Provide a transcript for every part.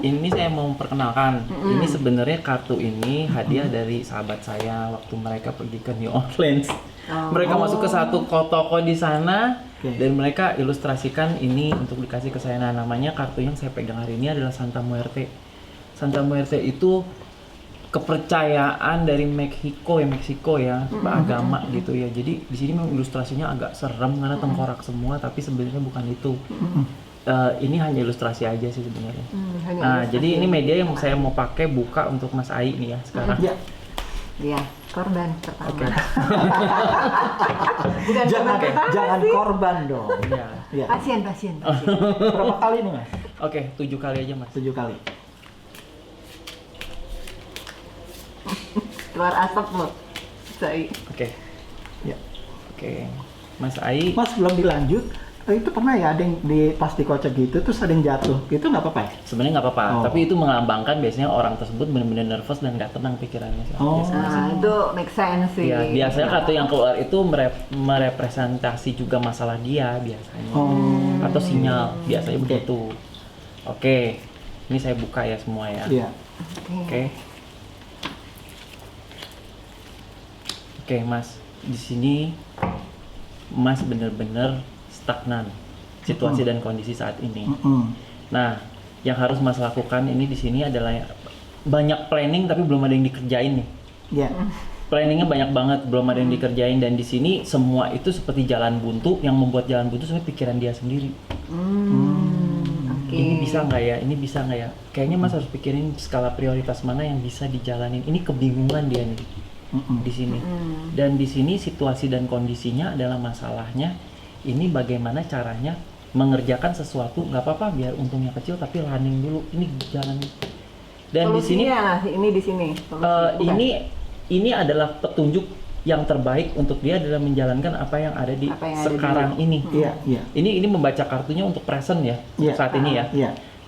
ini saya mau memperkenalkan. Ini sebenarnya kartu ini hadiah dari sahabat saya waktu mereka pergi ke New Orleans. Mereka masuk ke satu toko di sana dan mereka ilustrasikan ini untuk dikasih ke saya. Nah, namanya kartu yang saya pegang hari ini adalah Santa Muerte. Santa Muerte itu kepercayaan dari Meksiko ya, agama gitu ya. Jadi di sini memang ilustrasinya agak serem karena tengkorak semua, tapi sebenarnya bukan itu. Ini hanya ilustrasi aja sih sebenarnya. Nah, jadi ini media yang saya mau pakai buka untuk Mas Ai nih ya sekarang. Iya, korban pertama. Oke. Bukan Jangan korban dong. Ya. Pasien. Berapa kali nih Mas? Oke, 7 kali aja Mas. 7 kali. Keluar asap loh. Saya. Oke. Ya. Oke. Mas Ai. Mas belum dilanjut. Itu pernah ya ada yang pas dikocek gitu terus ada yang jatuh. Itu nggak apa-apa ya? Sebenarnya nggak apa-apa, tapi itu melambangkan biasanya orang tersebut benar-benar nervous dan nggak tenang pikirannya. Itu make sense sih. Ya, biasanya kartu yang keluar itu merepresentasi juga masalah dia biasanya, atau sinyal biasanya begitu. Oke, ini saya buka ya semua ya. Iya. Oke, Mas, di sini Mas benar-benar stagnan situasi dan kondisi saat ini. Nah, yang harus Mas lakukan ini di sini adalah banyak planning tapi belum ada yang dikerjain nih. Iya. Planningnya banyak banget, belum ada yang dikerjain, dan di sini semua itu seperti jalan buntu. Yang membuat jalan buntu sebenarnya pikiran dia sendiri. Ini bisa nggak ya? Ini bisa nggak ya? Kayaknya Mas harus pikirin skala prioritas mana yang bisa dijalanin. Ini kebingungan dia nih di sini. Dan di sini situasi dan kondisinya adalah masalahnya. Ini bagaimana caranya mengerjakan sesuatu, nggak apa-apa biar untungnya kecil tapi running dulu. Ini jalan. Dan di sini ini adalah petunjuk yang terbaik untuk dia adalah menjalankan apa yang ada di sekarang ini. Ini membaca kartunya untuk present ya, saat ini ya.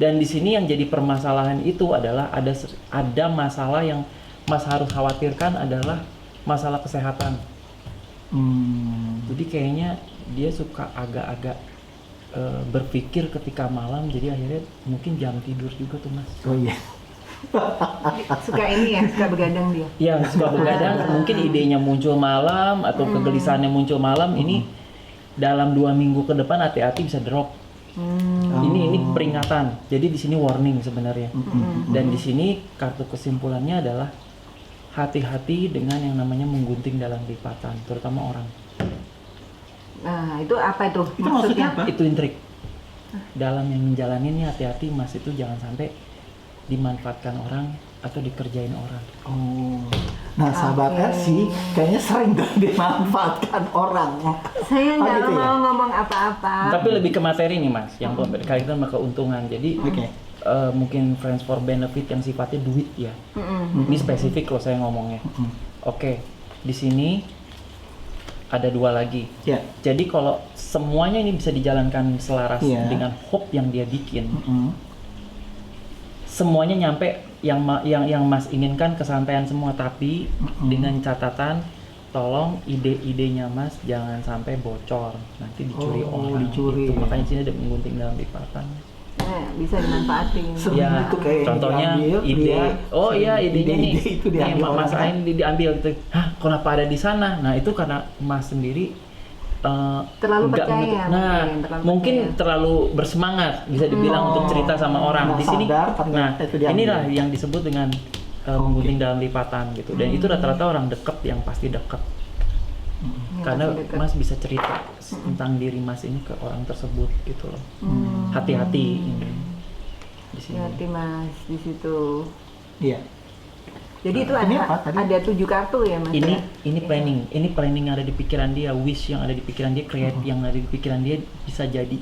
Dan di sini yang jadi permasalahan itu adalah ada masalah yang Mas harus khawatirkan adalah masalah kesehatan. Jadi kayaknya dia suka agak-agak berpikir ketika malam, jadi akhirnya mungkin jam tidur juga tuh Mas. Oh iya. Suka ini ya, suka begadang dia. Iya, suka begadang. Mungkin idenya muncul malam atau kegelisahannya muncul malam. Ini dalam 2 minggu ke depan hati-hati bisa drop. Ini peringatan. Jadi di sini warning sebenarnya. Dan di sini kartu kesimpulannya adalah hati-hati dengan yang namanya menggunting dalam lipatan, terutama orang. Nah, itu apa itu? Itu maksudnya apa? Itu intrik. Dalam yang menjalaninya hati-hati Mas, itu jangan sampai dimanfaatkan orang atau dikerjain orang. Nah sahabat RC kayaknya sering tuh dimanfaatkan orang. Saya nggak gitu mau ya? ngomong apa-apa. Tapi lebih ke materi nih Mas, yang berkaitan sama keuntungan. Jadi mungkin friends for benefit yang sifatnya duit ya. Ini spesifik loh saya ngomongnya. Oke, di sini ada 2 lagi. Jadi kalau semuanya ini bisa dijalankan selaras dengan hope yang dia bikin, semuanya nyampe yang Mas inginkan, kesampaian semua, tapi dengan catatan tolong ide-idenya Mas jangan sampai bocor, nanti dicuri orang. Gitu. Makanya sini ada menggunting dalam lipatan. Bisa dimanfaatin. Ya, contohnya ide. Idenya nih. Itu diambil Mas Ain diambil gitu. Hah, kenapa ada di sana? Nah, itu karena Mas sendiri terlalu percaya. Mungkin terlalu bersemangat bisa dibilang untuk cerita sama orang di sini. Nah, inilah yang disebut dengan menggunting dalam lipatan gitu. Dan itu rata-rata orang dekat yang pasti dekat. Karena Mas bisa cerita tentang diri Mas ini ke orang tersebut gitu loh. Hati-hati ini. Di sini. Hati Mas di situ. Iya. Jadi itu ada 7 kartu ya Mas? Ini planning yang ada di pikiran dia, wish yang ada di pikiran dia, create yang ada di pikiran dia bisa jadi.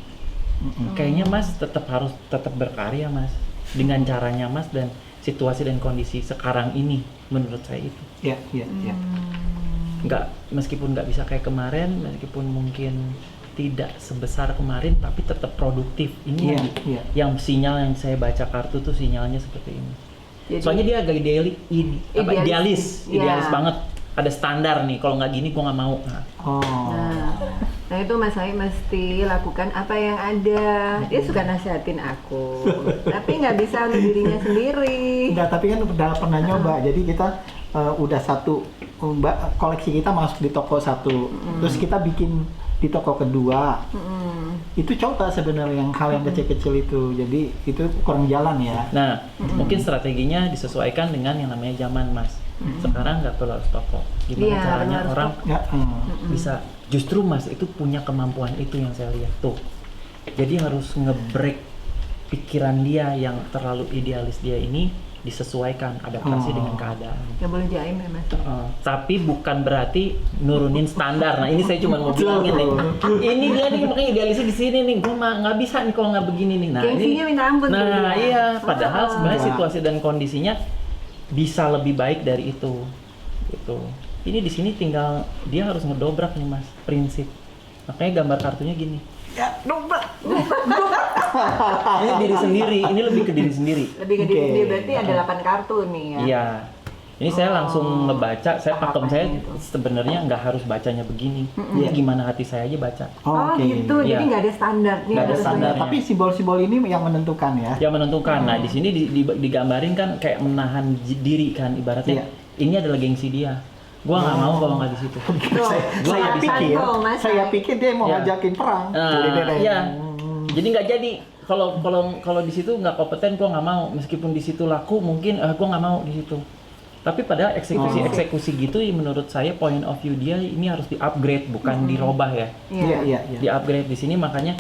Kayaknya Mas harus tetap berkarya Mas dengan caranya Mas dan situasi dan kondisi sekarang ini menurut saya itu. Iya. Meskipun nggak bisa kayak kemarin, meskipun mungkin tidak sebesar kemarin, tapi tetap produktif. Ini yang sinyal yang saya baca kartu tuh sinyalnya seperti ini. Jadi, soalnya dia agak idealis banget. Ada standar nih, kalau nggak gini gua nggak mau. Nah itu Mas Hai mesti lakukan apa yang ada. Dia suka nasihatin aku, tapi nggak bisa untuk dirinya sendiri. Enggak, tapi kan udah pernah nyoba. Jadi kita udah satu koleksi kita masuk di toko satu, terus kita bikin di toko kedua. Itu coba sebenarnya yang hal yang kecil-kecil itu. Jadi itu kurang jalan ya. Nah, mungkin strateginya disesuaikan dengan yang namanya zaman, Mas. Sekarang nggak perlu harus toko. Gimana Iya, caranya harus orang Ya, bisa, justru Mas itu punya kemampuan itu yang saya lihat tuh. Jadi harus nge-break pikiran dia yang terlalu idealis dia ini, disesuaikan adaptasi dengan keadaan. Nggak boleh jaim ya Mas. Tapi bukan berarti nurunin standar. Nah ini saya cuma mau bilangin nih. Ini dia nih makanya idealisnya di sini nih. Gue mah nggak bisa nih kalau nggak begini nih. Nah Gengsinya minta ampun tuh Nah dia. iya. Padahal sebenarnya Wah. situasi dan kondisinya bisa lebih baik dari itu. Gitu. Ini di sini tinggal dia harus ngedobrak nih Mas prinsip. Makanya gambar kartunya gini. ya dobrak. Ini diri sendiri. Ini lebih ke diri sendiri. Lebih ke diri Oke. dia berarti ada 8 kartu nih ya. Iya. Ini saya langsung ngebaca, saya pakem saya Gitu. sebenarnya nggak harus bacanya begini. Ini gimana hati saya aja baca. Oh gitu, Iya. jadi nggak ada standarnya. Nggak ada harus standar. Tapi simbol-simbol ini yang menentukan ya. Yang menentukan. Nah, di sini digambarin kan kayak menahan diri kan ibaratnya. Iya. Ini adalah gengsi dia. Gua nggak mau kalau nggak di situ. saya Mas pikir, Santo, Mas saya Hai. pikir dia mau Ya. ngajakin perang. Iya. Jadi nggak jadi. Kalau di situ nggak kompeten, gua nggak mau. Meskipun di situ laku, mungkin gua nggak mau di situ. Tapi pada eksekusi gitu, menurut saya point of view dia ini harus di-upgrade, bukan dirobah ya. Iya. Di-upgrade di sini makanya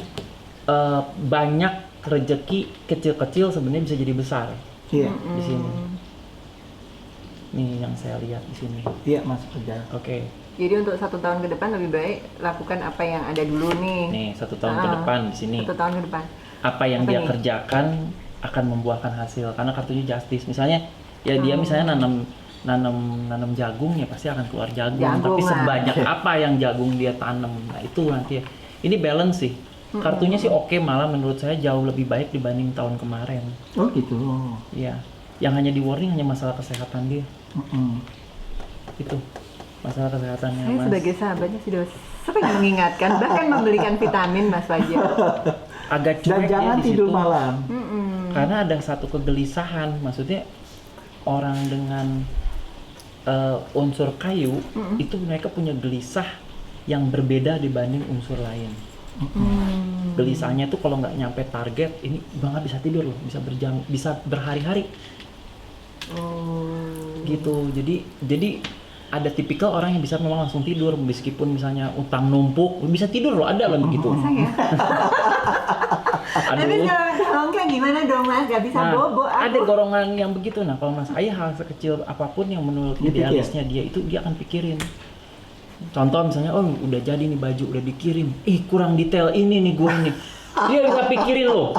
banyak rezeki kecil-kecil sebenarnya bisa jadi besar Iya. di sini. Nih yang saya lihat di sini. Iya, Mas Kerja. Oke. Jadi untuk 1 tahun ke depan lebih baik lakukan apa yang ada dulu nih. Nih 1 tahun ke depan di sini. 1 tahun ke depan. Apa yang Apa dia nih? kerjakan akan membuahkan hasil karena kartunya justice. Misalnya ya dia misalnya nanam jagung ya pasti akan keluar jagung. Jagung Tapi lah. sebanyak apa yang jagung dia tanam. Nah, itu nanti ya. Ini balance sih. Kartunya sih oke, malah menurut saya jauh lebih baik dibanding tahun kemarin. Oh gitu. Iya. Yang hanya di warning hanya masalah kesehatan dia. Itu masalah kesehatannya Saya Mas. sebagai sahabatnya sudah sering mengingatkan, bahkan membelikan vitamin Mas Fajar. Agak Dan cuek ya jangan di tidur situ. malam. Karena ada satu kegelisahan, maksudnya orang dengan unsur kayu itu mereka punya gelisah yang berbeda dibanding unsur lain. Gelisahnya tuh kalau nggak nyampe target, ini gue nggak bisa tidur loh, bisa berhari-hari. Gitu. Jadi ada tipikal orang yang bisa memang langsung tidur meskipun misalnya utang numpuk, bisa tidur loh, ada lah begitu. Saya. Tapi kalau enggak gimana dong Mas? Gak bisa Nah, bobo aku. ada golongan yang begitu. Nah, kalau Mas Ayah hal sekecil apapun yang menurut Dipikir. idealisnya dia itu dia akan pikirin. Contoh misalnya, oh udah jadi nih baju, udah dikirim. Ih kurang detail ini nih gue nih. Dia bisa pikirin loh.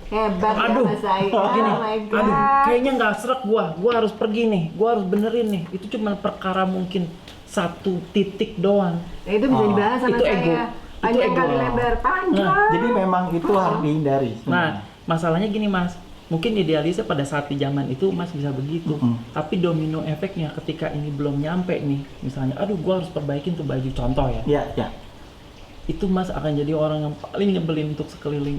Hebat Aduh, ya Mas saya. gini, Oh my God. aduh, kayaknya nggak serak gua harus pergi nih, gua harus benerin nih. Itu cuma perkara mungkin 1 titik doang. Nah, itu bisa dibahas sama itu saya. ego. Panjang Itu ego. kali lebar, panjang. Nah, Jadi memang itu harus dihindari. Nah, masalahnya gini Mas, mungkin idealisnya pada saat di zaman itu Mas bisa begitu, tapi domino efeknya ketika ini belum nyampe nih, misalnya, aduh gua harus perbaikin tuh baju, contoh ya, Ya. itu Mas akan jadi orang yang paling nyebelin untuk sekeliling.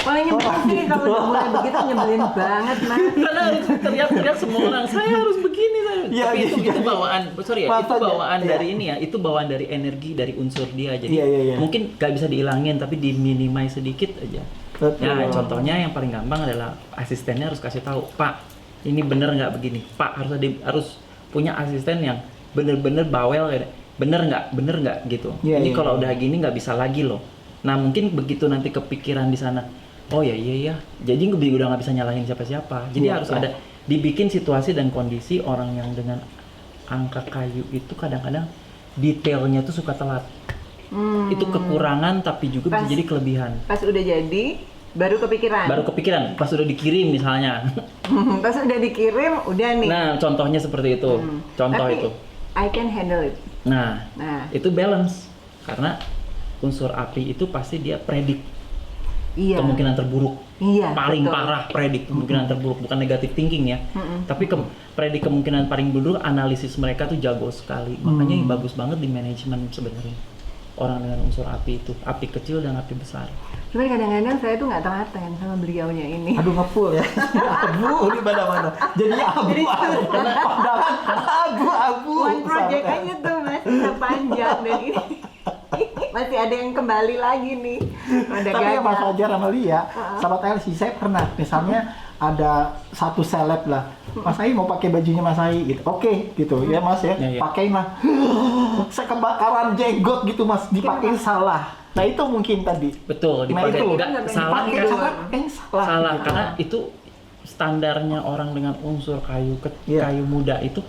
Paling nyebelin sih kalau udah mulai begitu nyebelin banget Mas. Karena harus teriak-teriak semua orang, saya harus begini, Iya, tapi itu iya. bawaan, sorry ya, itu Makanya, bawaan iya. dari ini ya, itu bawaan dari energi dari unsur dia, jadi Iya. mungkin gak bisa dihilangin, tapi diminimize sedikit aja. Betul. Ya, contohnya yang paling gampang adalah asistennya harus kasih tahu, Pak, ini bener nggak begini? Pak harus punya asisten yang bener-bener bawel ya, bener nggak gitu. Iya, Ini iya, kalau iya. udah gini nggak bisa lagi loh. Nah mungkin begitu nanti kepikiran di sana, oh ya iya, jadi udah nggak bisa nyalahin siapa-siapa. Jadi Iya, harus iya. ada dibikin situasi dan kondisi orang yang dengan angka kayu itu kadang-kadang detailnya tuh suka telat. Itu kekurangan tapi juga bisa Pas. jadi kelebihan. Pas udah jadi, baru kepikiran. Baru kepikiran pas udah dikirim misalnya. Pas udah dikirim, udah nih. Nah, contohnya seperti itu. Contoh Tapi, itu. I can handle it. Nah, Nah, itu balance. Karena unsur api itu pasti dia predik iya. kemungkinan terburuk. Iya, Paling betul. parah predik kemungkinan terburuk, bukan negatif thinking ya. Tapi predik kemungkinan paling buruk, analisis mereka tuh jago sekali. Makanya bagus banget di manajemen sebenarnya. orang dengan unsur api itu, api kecil dan api besar. Cuman kadang-kadang saya tuh nggak telaten sama beliaunya ini. Aduh ngepul ya, abu di mana-mana. Jadi abu-abu, padahal abu-abu. One project aja tuh Mas, bisa panjang dan ini masih ada yang kembali lagi nih. Udah Tapi ya Mas gagal. Fajar sama Lia, sahabat LC, saya pernah misalnya ada satu seleb lah, Mas Ai mau pakai bajunya Mas Ai gitu, oke gitu ya Mas ya, Ya, ya. pakein lah. Saya kebakaran jenggot gitu Mas, dipakein salah. Nah itu mungkin tadi. Betul, Nah dipakai itu enggak salah dipakai itu salah, pakein salah. salah gitu. karena itu standarnya orang dengan unsur Iya. kayu muda itu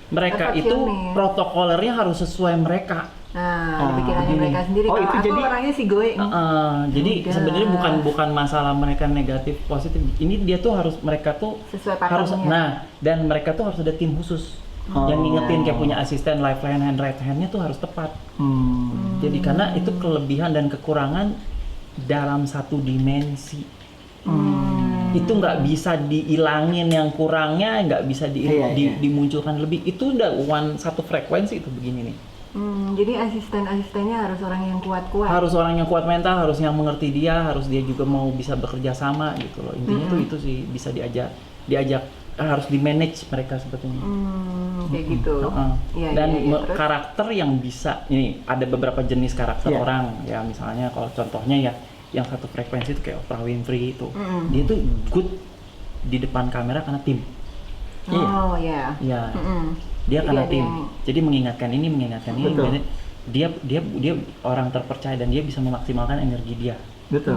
mereka itu Perfeksionis. protokolernya harus sesuai mereka. Nah, di pikirannya begini. mereka sendiri. Oh, Kalau itu aku jadi- orangnya sih going. Jadi Udah. sebenarnya bukan masalah mereka negatif positif. Ini dia tuh harus mereka tuh Sesuai harus pakemnya. dan mereka tuh harus ada tim khusus yang ngingetin kayak punya asisten left hand hand right handnya tuh harus tepat. Jadi karena itu kelebihan dan kekurangan dalam satu dimensi. Itu nggak bisa diilangin yang kurangnya, nggak bisa Iya, iya. dimunculkan lebih. Itu udah satu frekuensi itu begini nih. Jadi asisten-asistennya harus orang yang kuat-kuat. Harus orang yang kuat mental, harus yang mengerti dia, harus dia juga mau bisa bekerja sama gitu loh. Intinya tuh itu sih bisa diajak harus di manage mereka sebetulnya. Kayak gitu. Iya, Dan iya, iya. Terus? karakter yang bisa, ini ada beberapa jenis karakter Iya. orang ya, misalnya kalau contohnya ya yang satu frekuensi itu kayak Oprah Winfrey itu, dia tuh good di depan kamera karena tim. Oh ya. Iya. Jadi Dia karena ada tim. yang- Jadi mengingatkan ini. Betul. Jadi dia orang terpercaya dan dia bisa memaksimalkan energi dia. Betul.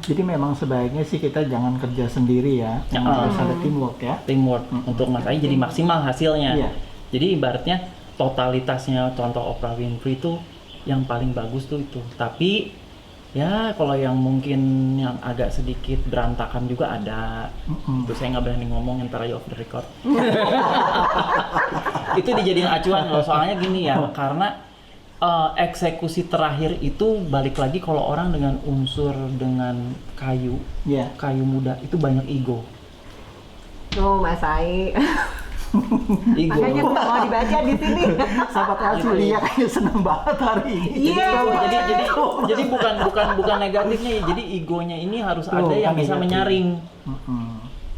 Jadi memang sebaiknya sih kita jangan kerja sendiri ya, harus ada teamwork ya. Teamwork untuk Mas Ai jadi maksimal hasilnya. Iya. Jadi ibaratnya totalitasnya contoh Oprah Winfrey itu yang paling bagus tuh itu. Tapi ya kalau yang mungkin yang agak sedikit berantakan juga ada. Itu saya nggak berani ngomong, ntar aja off the record. Itu dijadiin acuan loh, soalnya gini ya, karena eksekusi terakhir itu balik lagi kalau orang dengan unsur dengan kayu Iya. muda itu banyak ego. Oh, Mas Ai. Ego. Makanya nggak mau dibaca di sini. Sahabat LC Gitu. Lia kayaknya seneng banget hari ini. Iya. Jadi bukan negatifnya, jadi egonya ini harus Tuh, ada kan yang bisa negatif. menyaring. Mm-mm.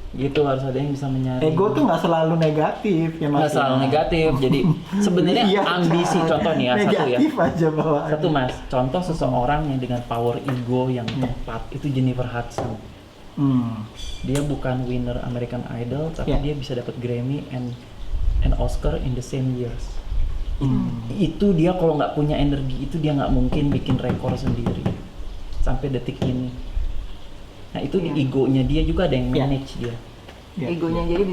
Gitu, harus ada yang bisa menyaring. Ego tuh nggak selalu negatif ya Mas. nggak selalu negatif. Jadi sebenarnya Iya, ambisi contoh nih ya, satu ya. negatif aja bawaan. Satu Mas, contoh seseorang yang dengan power ego yang tepat itu Jennifer Hudson. Dia bukan winner American Idol, tapi Yeah. dia bisa dapat Grammy and Oscar in the same years. Itu dia kalau nggak punya energi itu dia nggak mungkin bikin rekor sendiri sampai detik ini. Nah itu di Iya. egonya dia juga ada yang Iya. manage dia. Ya, Egonya ya. jadi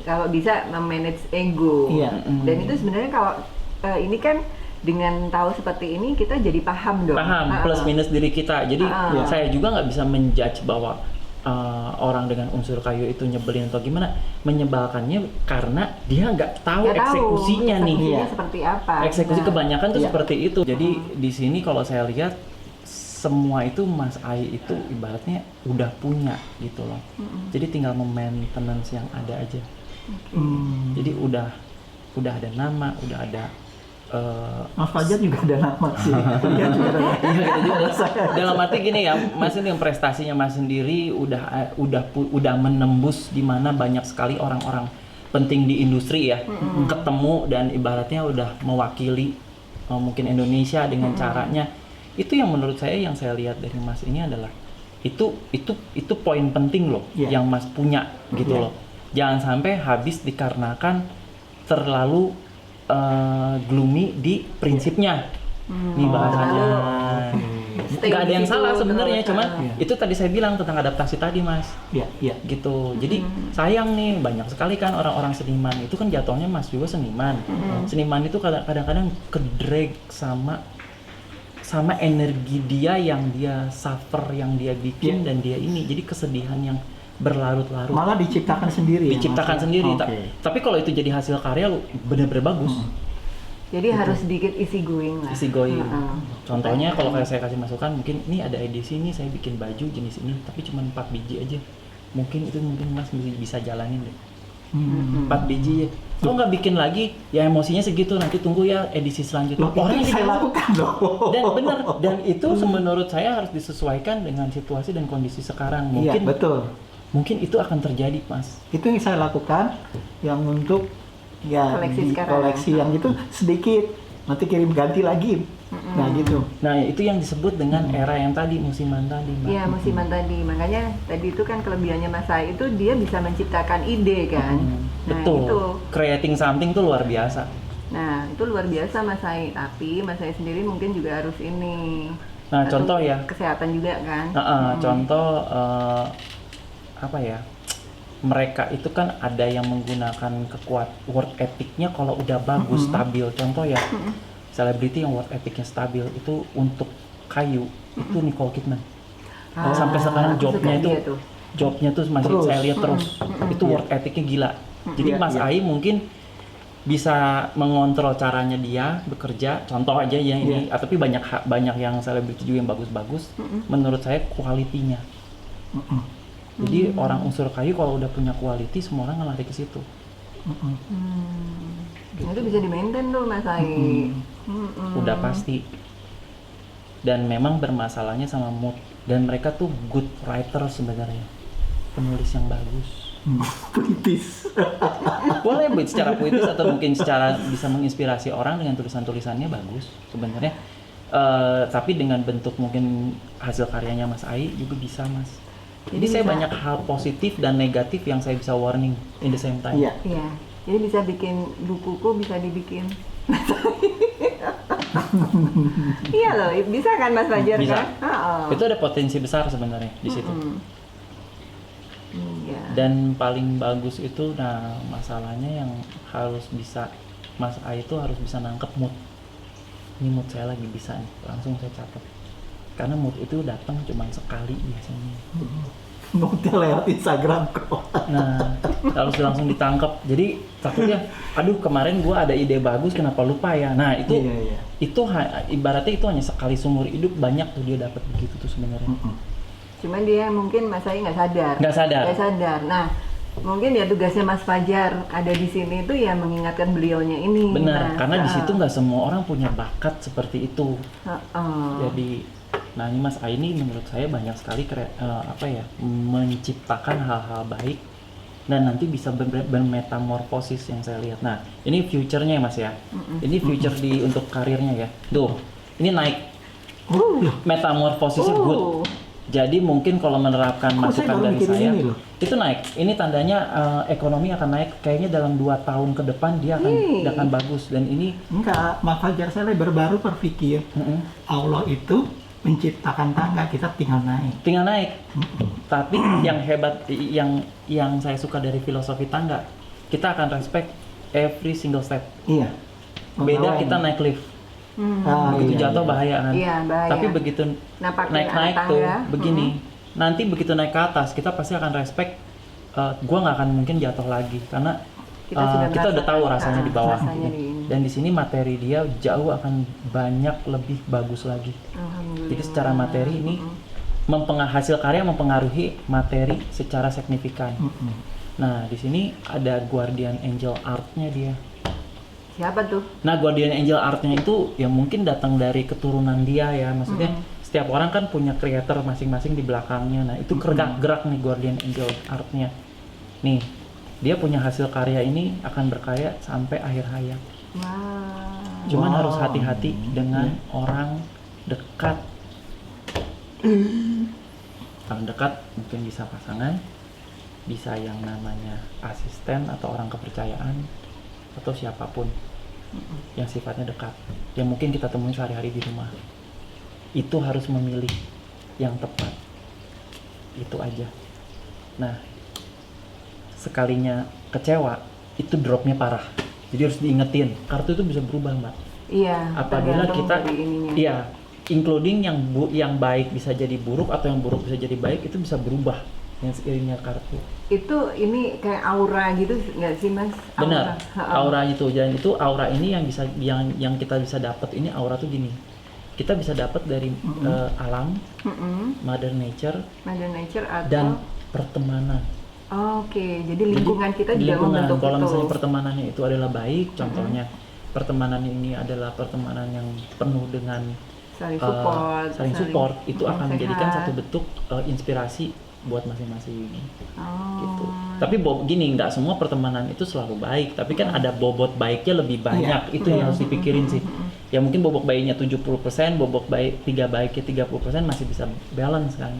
kalau bisa memanage ego. Iya. Dan itu sebenarnya kalau ini kan dengan tahu seperti ini kita jadi paham dong. Paham plus minus diri kita. Jadi Ah. saya juga nggak bisa menjudge bahwa orang dengan unsur kayu itu nyebelin atau gimana. Menyebalkannya karena dia nggak tahu Nggak tahu eksekusinya nih. eksekusinya seperti apa. Eksekusi Nah, kebanyakan tuh Iya. seperti itu. Jadi di sini kalau saya lihat semua itu Mas Ai itu ibaratnya udah punya gitu loh. Jadi tinggal maintenance yang ada aja. Jadi udah ada nama, udah ada Mas Fajar juga ada nama sih. Dia juga ada nama. iya gitu juga. Saya. Dalam arti gini ya, Mas ini yang prestasinya Mas sendiri udah menembus di mana banyak sekali orang-orang penting di industri ya ketemu dan ibaratnya udah mewakili mungkin Indonesia dengan caranya. Itu yang menurut saya yang saya lihat dari Mas ini adalah itu poin penting loh Iya. yang Mas punya gitu Iya. loh. Jangan sampai habis dikarenakan terlalu gloomy di prinsipnya. Nih bahasanya. Stay Nggak ada di yang situ salah sebenarnya, terus. cuman Iya. itu tadi saya bilang tentang adaptasi tadi Mas. Iya, iya. Gitu. Jadi sayang nih banyak sekali kan orang-orang seniman itu kan jatuhnya Mas juga seniman. Seniman itu kadang-kadang kedrag sama energi dia yang dia suffer, yang dia bikin dan dia ini. Jadi kesedihan yang berlarut-larut. Malah diciptakan sendiri. ya, Diciptakan Mas? sendiri. Oke. Tapi kalau itu jadi hasil karya lu bener-bener bagus. Jadi harus sedikit easy going lah. Isi going. Heeh. Contohnya kalau kayak saya kasih masukan, mungkin ini ada edisi ini saya bikin baju jenis ini, tapi cuma 4 biji aja. Mungkin Mas bisa jalanin deh. 4 biji ya. kok nggak bikin lagi? Ya emosinya segitu, nanti tunggu ya edisi selanjutnya. Loh, itu yang saya lakukan loh. Dan benar, dan itu menurut saya harus disesuaikan dengan situasi dan kondisi sekarang. Iya, Mungkin betul. mungkin itu akan terjadi, Mas. Itu yang saya lakukan, yang untuk ya Koleksi di sekarang. koleksi yang itu sedikit, nanti kirim ganti lagi. Nah gitu. Nah, itu yang disebut dengan era yang tadi, musiman tadi, Mbak. Iya, musiman tadi. Makanya tadi itu kan kelebihannya Mas Ai itu dia bisa menciptakan ide kan. Nah, Betul. itu. Creating something tuh luar biasa. Nah, itu luar biasa Mas Ai. Tapi Mas Ai sendiri mungkin juga harus ini. Nah, Satu, contoh ya. Kesehatan juga kan. Contoh apa ya? Mereka itu kan ada yang menggunakan work ethicnya kalau udah bagus, stabil. Contoh ya, selebriti yang work ethicnya stabil itu untuk kayu itu Nicole Kidman. Sampai sekarang aku suka dia tuh. jobnya tuh masih Terus. saya lihat terus. Itu work ethicnya gila. Jadi Iya, Mas iya. Ai mungkin bisa mengontrol caranya dia bekerja. Contoh aja ya ini, tapi banyak yang selebriti juga yang bagus-bagus. Menurut saya kualitinya. Jadi orang unsur kayu kalau udah punya quality, semua orang ngelari ke situ. Nah, itu bisa di-maintain tuh Mas Ai. Udah pasti. Dan memang bermasalahnya sama mood. Dan mereka tuh good writer sebenarnya, penulis yang bagus. Puitis. Boleh buat secara puitis atau mungkin secara bisa menginspirasi orang dengan tulisan-tulisannya bagus sebenarnya. Tapi dengan bentuk mungkin hasil karyanya Mas Ai juga bisa, Mas. Jadi saya bisa. banyak hal positif dan negatif yang saya bisa warning in the same time. Iya. Iya. Jadi bisa bikin bukuku bisa dibikin. Iya loh, bisa kan Mas Fajar Bisa. kan? Oh. Itu ada potensi besar sebenarnya di situ. Iya. Dan paling bagus itu, nah masalahnya yang harus bisa Mas A itu harus bisa nangkep mood. Ini mood saya lagi bisa nih, langsung saya catat. Karena mood itu datang cuma sekali biasanya. Moodnya lewat Instagram kok. Nah, harus langsung ditangkap. Jadi takutnya, aduh kemarin gua ada ide bagus, kenapa lupa ya? Nah itu, Iya. ibaratnya itu hanya sekali seumur hidup, banyak tuh dia dapat begitu tuh sebenarnya. Cuman dia mungkin Mas Ai nggak sadar. Nggak sadar. Nggak sadar. Nah, mungkin ya tugasnya Mas Fajar ada di sini itu ya mengingatkan beliaunya ini. Benar, Nah, karena di situ nggak semua orang punya bakat seperti itu. Jadi, nah ini Mas A ini menurut saya banyak sekali menciptakan hal-hal baik dan nanti bisa bermetamorfosis yang saya lihat. Nah, ini future-nya ya Mas ya. Ini future untuk karirnya ya. Tuh, ini naik. Metamorfosisnya good. Jadi mungkin kalau menerapkan Kok saya masukan baru dari mikirin saya, ini loh? itu naik. Ini tandanya ekonomi akan naik. Kayaknya dalam 2 tahun ke depan dia akan bagus. Dan ini Enggak, Mas Fajar saya baru berpikir Allah itu menciptakan tangga, kita tinggal naik. Tapi yang hebat, yang saya suka dari filosofi tangga, kita akan respect every single step. Iya. Beda kita naik lift, begitu jatuh bahaya kan. Iya, bahaya. Tapi begitu Napakin naik anak tuh tangga, begini, nanti begitu naik ke atas kita pasti akan respect. Gua nggak akan mungkin jatuh lagi karena kita udah tahu rasanya di bawah. rasanya di ini. Dan di sini materi dia jauh akan banyak lebih bagus lagi. Alhamdulillah. Jadi secara materi ini hasil karya mempengaruhi materi secara signifikan. Nah di sini ada Guardian Angel Art-nya dia. Siapa tuh? Nah Guardian Angel Art-nya itu ya mungkin datang dari keturunan dia ya, maksudnya setiap orang kan punya creator masing-masing di belakangnya. Nah itu gerak nih Guardian Angel Art-nya. Nih dia punya hasil karya ini akan berkarya sampai akhir hayat. Wow. Cuman harus hati-hati dengan orang dekat. Orang dekat mungkin bisa pasangan, bisa yang namanya asisten atau orang kepercayaan, atau siapapun yang sifatnya dekat, yang mungkin kita temui sehari-hari di rumah. Itu harus memilih yang tepat. Itu aja. Nah, sekalinya kecewa, itu dropnya parah. Jadi harus diingetin, kartu itu bisa berubah, Mbak. Iya. Apabila tergantung kita, dari ininya. iya, including yang baik bisa jadi buruk atau yang buruk bisa jadi baik, itu bisa berubah yang seiringnya kartu. Itu ini kayak aura gitu nggak sih Mas? Benar, Aura. aura itu. Dan itu aura ini yang kita bisa dapat, ini aura tuh gini. Kita bisa dapat dari alam, Mother Nature, Mother Nature atau dan pertemanan. Oke, jadi lingkungan kita juga lingkungan, membentuk kalau itu. misalnya pertemanannya itu adalah baik, contohnya pertemanan ini adalah pertemanan yang penuh dengan Saling support, saling support, itu akan menjadikan sehat. satu bentuk inspirasi buat masing-masing Oh. gitu. Tapi gini, nggak semua pertemanan itu selalu baik, tapi kan ada bobot baiknya lebih banyak. Itu yang harus dipikirin sih. Ya mungkin bobot baiknya 70%, bobot baiknya 30% masih bisa balance kan.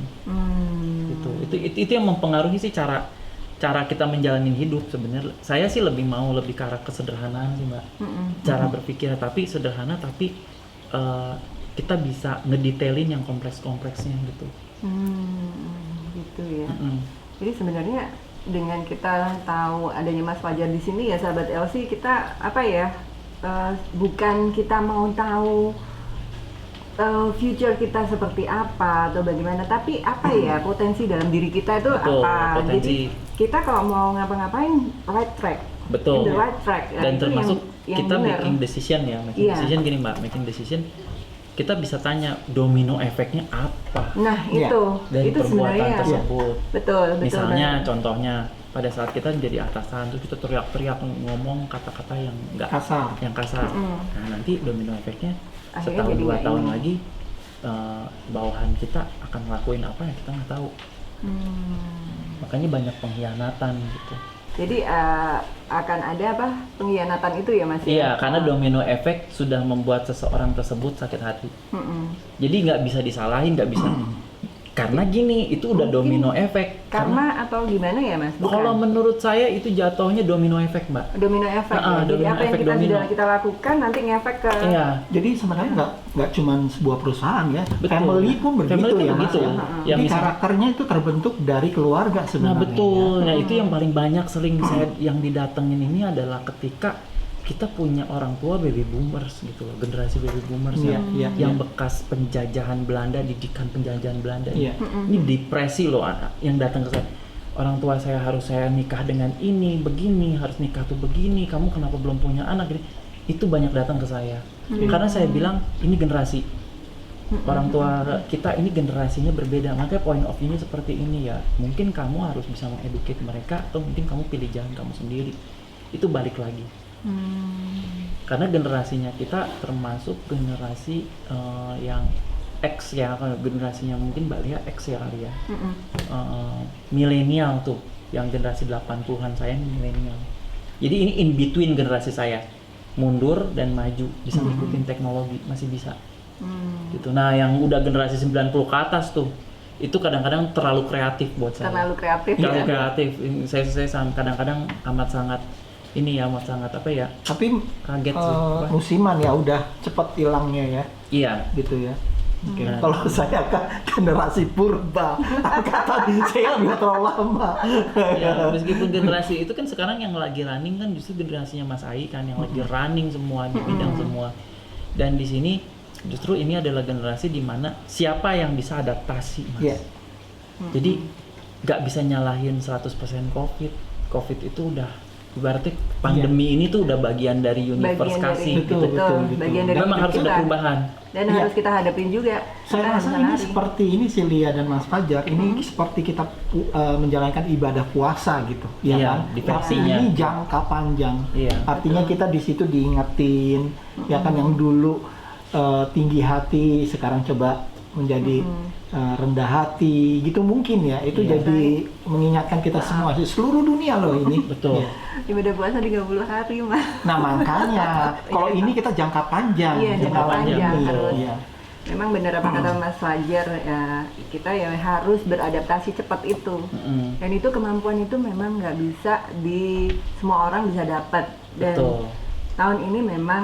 Gitu. Itu yang mempengaruhi sih cara kita menjalani hidup sebenarnya. Saya sih lebih ke arah kesederhanaan sih, Mbak. Cara berpikir tapi sederhana, tapi kita bisa ngedetailin yang kompleks-kompleksnya gitu. Gitu ya. Jadi sebenarnya dengan kita tahu adanya Mas Fajar di sini ya, sahabat LC, kita apa ya? Bukan kita mau tahu future kita seperti apa atau bagaimana, tapi apa ya potensi dalam diri kita itu. Betul, apa. potensi. Jadi kita kalau mau ngapa-ngapain right track. Betul. In the right track. Nah, Dan itu termasuk yang kita benar. making decision ya, decision gini Mbak, making decision kita bisa tanya domino efeknya apa Nah, Iya. dari itu perbuatan sebenarnya tersebut. betul Misalnya banget. contohnya pada saat kita menjadi atasan terus kita teriak-teriak ngomong kata-kata yang enggak Kasar. yang kasar. Nah, nanti domino efeknya Akhirnya setahun jadi 2 nggak tahun ini. lagi bawahan kita akan ngelakuin apa yang kita nggak tahu. Makanya banyak pengkhianatan gitu. Jadi akan ada apa pengkhianatan itu ya Mas? Iya, karena domino efek sudah membuat seseorang tersebut sakit hati. Jadi nggak bisa disalahin, nggak bisa. Karena gini, itu udah Mungkin domino efek. Karma atau gimana ya Mas? Bukan. Kalau menurut saya itu jatuhnya domino efek, Mbak. Domino efek. Ah, Ya. Jadi domino apa yang efek, kita domino. sudah kita lakukan nanti ngefek ke. Iya, Jadi sebenarnya nggak cuma sebuah perusahaan ya, Betul. family pun begitu Family pun ya Mas begitu. ya. Ya, Jadi misalnya- karakternya itu terbentuk dari keluarga nah sebenarnya. betul. Nah itu yang paling banyak sering saya yang didatengin ini adalah ketika kita punya orang tua baby boomers gitu loh, generasi baby boomers Iya, yang iya. bekas penjajahan Belanda, didikan penjajahan Belanda. Iya. Ini depresi loh anak yang datang ke saya. Orang tua saya harus saya nikah dengan ini, begini, harus nikah tuh begini, kamu kenapa belum punya anak? Gini. Itu banyak datang ke saya. Karena saya bilang ini generasi. Orang tua kita ini generasinya berbeda, makanya point of view-nya seperti ini ya. Mungkin kamu harus bisa mengeduket mereka atau mungkin kamu pilih jalan kamu sendiri. Itu balik lagi. Karena generasinya kita termasuk generasi yang X ya, generasinya mungkin Mbak Lia X ya kali ya. Milenial tuh, yang generasi 80-an saya milenial. Jadi ini in between generasi saya. Mundur dan maju, bisa ngikutin teknologi, masih bisa. Gitu. Nah, yang udah generasi 90 ke atas tuh, itu kadang-kadang terlalu kreatif buat saya. Terlalu kreatif Terlalu ya. kreatif. Saya kadang-kadang amat sangat ini ya, amat sangat apa ya? Tapi Kaget sih. Apa? musiman ya udah cepat hilangnya ya, Iya. gitu ya. Oke. Nah. Kalau saya kan generasi purba, kata saya udah terlalu lama. Ya, meskipun generasi itu kan sekarang yang lagi running kan justru generasinya Mas Ai kan yang lagi running semua di bidang semua. Dan di sini justru ini adalah generasi di mana siapa yang bisa adaptasi, Mas. Iya. Jadi nggak bisa nyalahin 100% COVID. COVID itu udah berarti pandemi ini tuh udah bagian dari universe Bagian kasih dari gitu. betul. bagian dari Memang hidup harus ada kita. perubahan. Dan Iya. harus kita hadapin juga. Saya Kita rasa harus ini lari. seperti ini si Lia dan Mas Fajar, ini seperti kita menjalankan ibadah puasa gitu, ya Iya, kan? di Tapi versinya. ini jangka panjang. Iya. Artinya kita di situ diingetin, ya kan yang dulu tinggi hati, sekarang coba menjadi rendah hati, gitu mungkin ya. Itu Iya. jadi mengingatkan kita semua, seluruh dunia loh ini. Betul. Iya. Ibadah puasa 30 hari, Mas. Nah makanya, kalau ini kita jangka panjang. Iya, jangka panjang ini. harus. Iya. Memang benar apa kata Mas Fajar, ya, kita ya harus beradaptasi cepat itu. Dan itu kemampuan itu memang nggak bisa semua orang bisa dapat. Dan Betul. tahun ini memang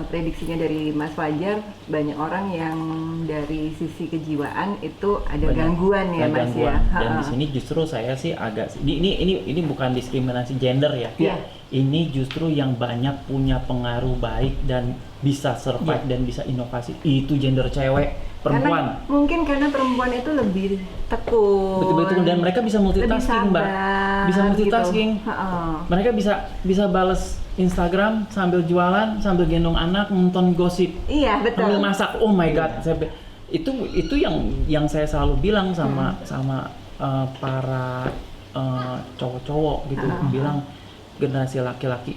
prediksinya dari Mas Fajar, banyak orang yang dari sisi kejiwaan itu ada Banyak- gangguan ya ada Mas gangguan. ya. Dan Ha-ha. di sini justru saya sih agak ini bukan diskriminasi gender ya. Iya. Ini justru yang banyak punya pengaruh baik dan bisa survive dan bisa inovasi itu gender cewek, perempuan. Karena perempuan itu lebih tekun. Betul-betul, dan mereka bisa multitasking, lebih Mbak. sabar, Bisa multitasking. Gitu. Ha-ha. Mereka bisa bales Instagram sambil jualan, sambil gendong anak, nonton gosip, Iya betul. sambil masak. Oh my god, itu yang saya selalu bilang sama para cowok-cowok gitu bilang generasi laki-laki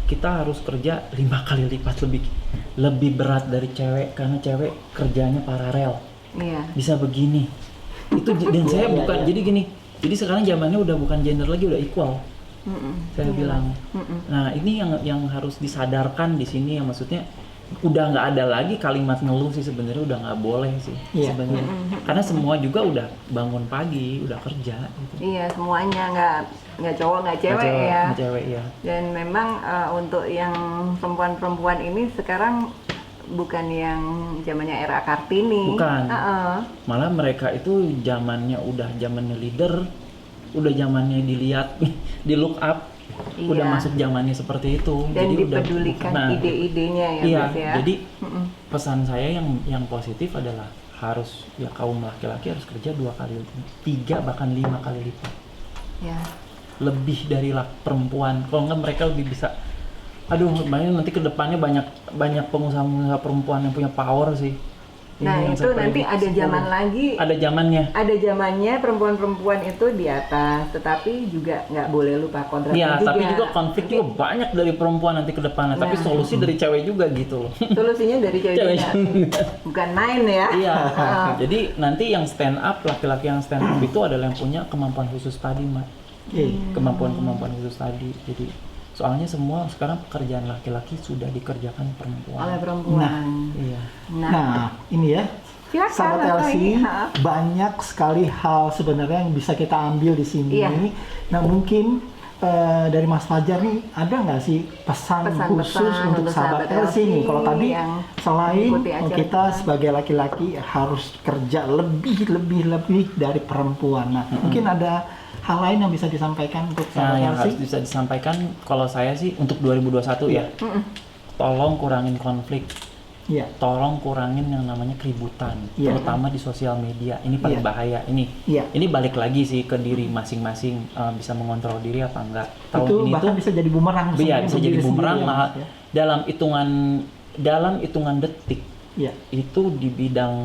kita harus kerja 5 kali lipat lebih berat dari cewek karena cewek kerjanya paralel. Iya. Bisa begini. Itu dan saya bukan jadi gini. Jadi sekarang zamannya udah bukan gender lagi, udah equal. Saya bilang. Nah, ini yang harus disadarkan di sini ya, maksudnya udah nggak ada lagi kalimat ngeluh sih sebenarnya, udah nggak boleh sih sebenarnya. Karena semua juga udah bangun pagi, udah kerja gitu. Iya, semuanya nggak cowok nggak cewek ya. Nggak cewek ya. Dan memang untuk yang perempuan-perempuan ini sekarang bukan yang zamannya era Kartini. Bukan. Malah mereka itu zamannya leader, udah zamannya dilihat, di look up. Udah masuk zamannya seperti itu. Dan jadi dipedulikan ide-idenya ya, iya, Mas ya. jadi pesan saya yang positif adalah harus ya kaum laki-laki harus kerja 2 kali, 3 bahkan 5 kali lipat. Ya. Lebih dari perempuan. Kalau nggak mereka lebih bisa. Aduh, nanti kedepannya banyak pengusaha-pengusaha perempuan yang punya power sih. Nah itu nanti ada zaman lagi. Ada zamannya. Ada zamannya perempuan-perempuan itu di atas, tetapi juga nggak boleh lupa kodratnya juga. Iya, tapi juga konflik juga banyak dari perempuan nanti ke depannya. Tapi solusi dari cewek juga gitu loh. Solusinya dari cewek juga. Bukan main ya. Iya. Jadi nanti yang stand up, laki-laki yang stand up itu adalah yang punya kemampuan khusus tadi, Mak. Kemampuan khusus tadi. Jadi soalnya semua sekarang pekerjaan laki-laki sudah dikerjakan oleh perempuan. Iya. Nah, ini ya. Sahabat LC, banyak sekali hal sebenarnya yang bisa kita ambil di sini. Iya. Nah, mungkin dari Mas Fajar nih ada nggak sih pesan khusus untuk sahabat LC nih? Kalau tadi selain kita sebagai laki-laki harus kerja lebih dari perempuan. Nah, mungkin ada hal lain yang bisa disampaikan untuk sahabat yang LC? harus bisa disampaikan kalau saya sih untuk 2021 ya. Tolong kurangin konflik. Tolong kurangin yang namanya keributan, terutama di sosial media. Ini paling bahaya. Ini balik lagi sih ke diri masing-masing, bisa mengontrol diri apa enggak. Tahun itu ini bahkan bisa jadi bumerang. Iya, bisa jadi bumerang malah dalam hitungan detik. Itu di bidang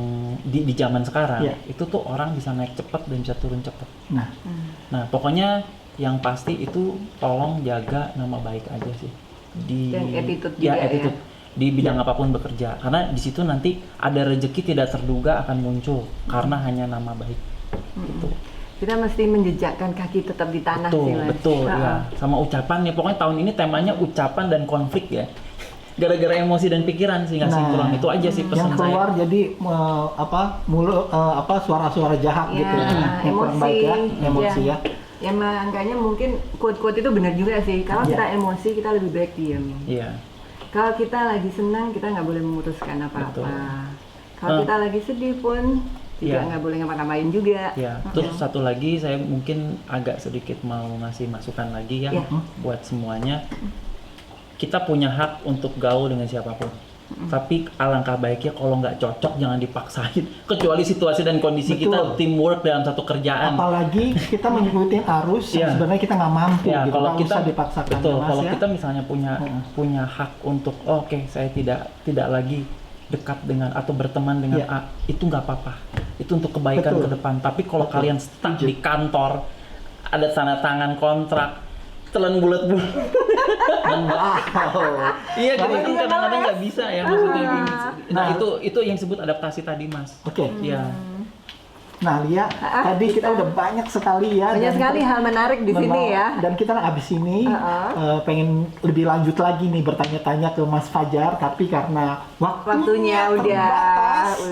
di zaman sekarang itu tuh orang bisa naik cepat dan bisa turun cepat. Nah, pokoknya yang pasti itu tolong jaga nama baik aja sih dan attitude juga attitude di bidang apapun bekerja, karena di situ nanti ada rezeki tidak terduga akan muncul karena hanya nama baik. Gitu. Kita mesti menjejakkan kaki tetap di tanah sih, Mas. Betul ya. Sama ucapan nih, pokoknya tahun ini temanya ucapan dan konflik ya. Gara-gara emosi dan pikiran sih ngasih kurang itu aja sih pesan yang keluar saya. Jadi suara-suara jahat gitu ya. Emosi ya. Ya makanya mungkin quote-quote itu benar juga sih. Kalau kita emosi kita lebih baik diam. Iya. Kalau kita lagi senang kita nggak boleh memutuskan apa-apa. Kalau kita lagi sedih pun juga nggak boleh ngapa-ngapain juga. Ya. Terus satu lagi saya mungkin agak sedikit mau ngasih masukan lagi ya buat semuanya. Kita punya hak untuk gaul dengan siapapun. Tapi alangkah baiknya kalau nggak cocok jangan dipaksain. Kecuali situasi dan kondisi kita teamwork dalam satu kerjaan. Apalagi kita mengikuti arus yang sebenarnya kita nggak mampu. Gitu. Kalau kita dipaksakan. Betul. Kalau kita misalnya punya hak untuk oke, saya tidak lagi dekat dengan atau berteman dengan A, itu nggak apa-apa. Itu untuk kebaikan ke depan. Tapi kalau kalian stuck di kantor, ada tanda tangan kontrak, telan bulat-bulat. Iya, kita kan kadang-kadang nggak bisa ya maksudnya gini. Nah, itu yang disebut adaptasi tadi, Mas. Oke. Iya. Nah, Lia, tadi kita udah banyak sekali ya. Banyak sekali hal menarik di sini ya. Dan kita habis ini pengen lebih lanjut lagi nih bertanya-tanya ke Mas Fajar, tapi karena waktunya udah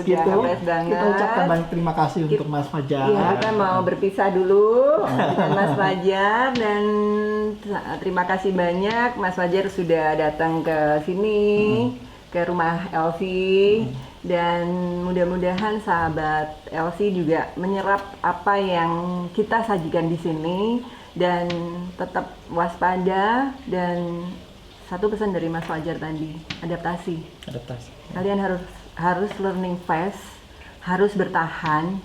gitu, habis banget. Kita ucapkan banyak terima kasih untuk Mas Fajar. Iya, kita mau berpisah dulu dengan Mas Fajar dan terima kasih banyak Mas Fajar sudah datang ke sini, ke rumah Elsie. Dan mudah-mudahan sahabat LC juga menyerap apa yang kita sajikan di sini dan tetap waspada. Dan satu pesan dari Mas Fajar tadi, adaptasi. Kalian harus learning fast, harus bertahan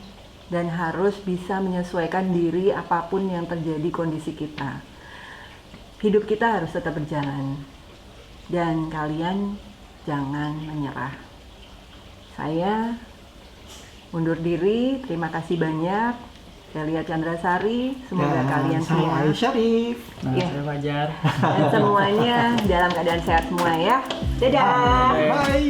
dan harus bisa menyesuaikan diri apapun yang terjadi kondisi kita. Hidup kita harus tetap berjalan dan kalian jangan menyerah. Saya undur diri, terima kasih banyak. Saya Lia Chandrasari, semoga kalian saya semua Ali Syarif. Nah, Iya. saya Fajar. dan semuanya dalam keadaan sehat semua ya. Dadah. Bye.